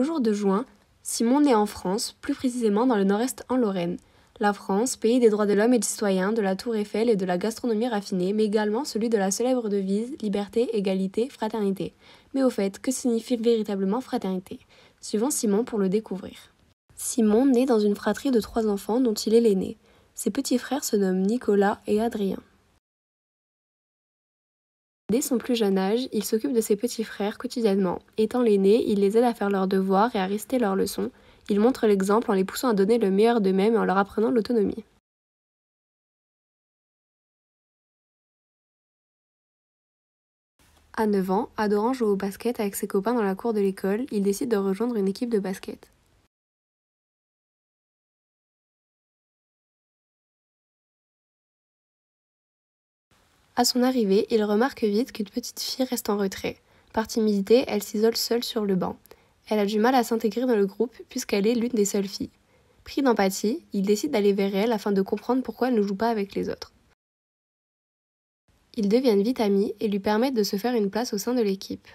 jour de juin, Simon naît en France, plus précisément dans le nord-est en Lorraine. La France, pays des droits de l'homme et du citoyen, de la tour Eiffel et de la gastronomie raffinée, mais également celui de la célèbre devise « Liberté, égalité, fraternité ». Mais au fait, que signifie véritablement fraternité? Suivons Simon pour le découvrir. Simon naît dans une fratrie de 3 enfants dont il est l'aîné. Ses petits frères se nomment Nicolas et Adrien. Dès son plus jeune âge, il s'occupe de ses petits frères quotidiennement. Étant l'aîné, il les aide à faire leurs devoirs et à réciter leurs leçons. Il montre l'exemple en les poussant à donner le meilleur d'eux-mêmes et en leur apprenant l'autonomie. À 9 ans, adorant jouer au basket avec ses copains dans la cour de l'école, il décide de rejoindre une équipe de basket. À son arrivée, il remarque vite qu'une petite fille reste en retrait. Par timidité, elle s'isole seule sur le banc. Elle a du mal à s'intégrer dans le groupe puisqu'elle est l'une des seules filles. Pris d'empathie, il décide d'aller vers elle afin de comprendre pourquoi elle ne joue pas avec les autres. Ils deviennent vite amis et lui permettent de se faire une place au sein de l'équipe.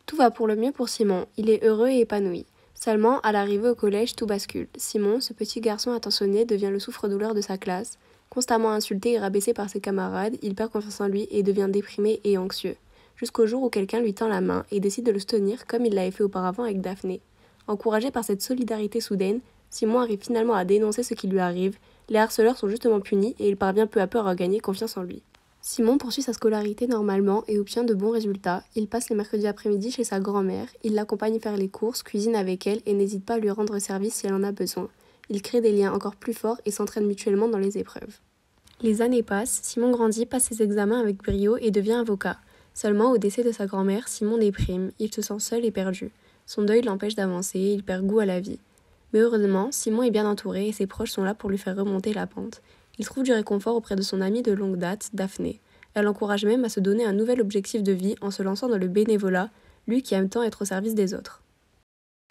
Tout va pour le mieux pour Simon, il est heureux et épanoui. Seulement, à l'arrivée au collège, tout bascule. Simon, ce petit garçon attentionné, devient le souffre-douleur de sa classe. Constamment insulté et rabaissé par ses camarades, il perd confiance en lui et devient déprimé et anxieux. Jusqu'au jour où quelqu'un lui tend la main et décide de le soutenir comme il l'avait fait auparavant avec Daphné. Encouragé par cette solidarité soudaine, Simon arrive finalement à dénoncer ce qui lui arrive. Les harceleurs sont justement punis et il parvient peu à peu à regagner confiance en lui. Simon poursuit sa scolarité normalement et obtient de bons résultats. Il passe les mercredis après-midi chez sa grand-mère, il l'accompagne faire les courses, cuisine avec elle et n'hésite pas à lui rendre service si elle en a besoin. Il crée des liens encore plus forts et s'entraînent mutuellement dans les épreuves. Les années passent, Simon grandit, passe ses examens avec brio et devient avocat. Seulement au décès de sa grand-mère, Simon déprime, il se sent seul et perdu. Son deuil l'empêche d'avancer, il perd goût à la vie. Mais heureusement, Simon est bien entouré et ses proches sont là pour lui faire remonter la pente. Il trouve du réconfort auprès de son amie de longue date, Daphné. Elle l'encourage même à se donner un nouvel objectif de vie en se lançant dans le bénévolat, lui qui aime tant être au service des autres.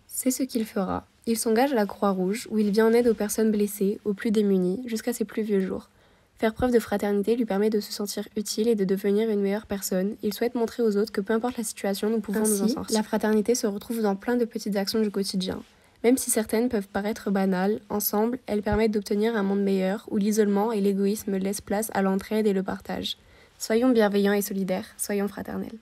C'est ce qu'il fera. Il s'engage à la Croix-Rouge, où il vient en aide aux personnes blessées, aux plus démunis, jusqu'à ses plus vieux jours. Faire preuve de fraternité lui permet de se sentir utile et de devenir une meilleure personne. Il souhaite montrer aux autres que peu importe la situation, nous pouvons nous en sortir. La fraternité se retrouve dans plein de petites actions du quotidien. Même si certaines peuvent paraître banales, ensemble, elles permettent d'obtenir un monde meilleur où l'isolement et l'égoïsme laissent place à l'entraide et le partage. Soyons bienveillants et solidaires, soyons fraternels.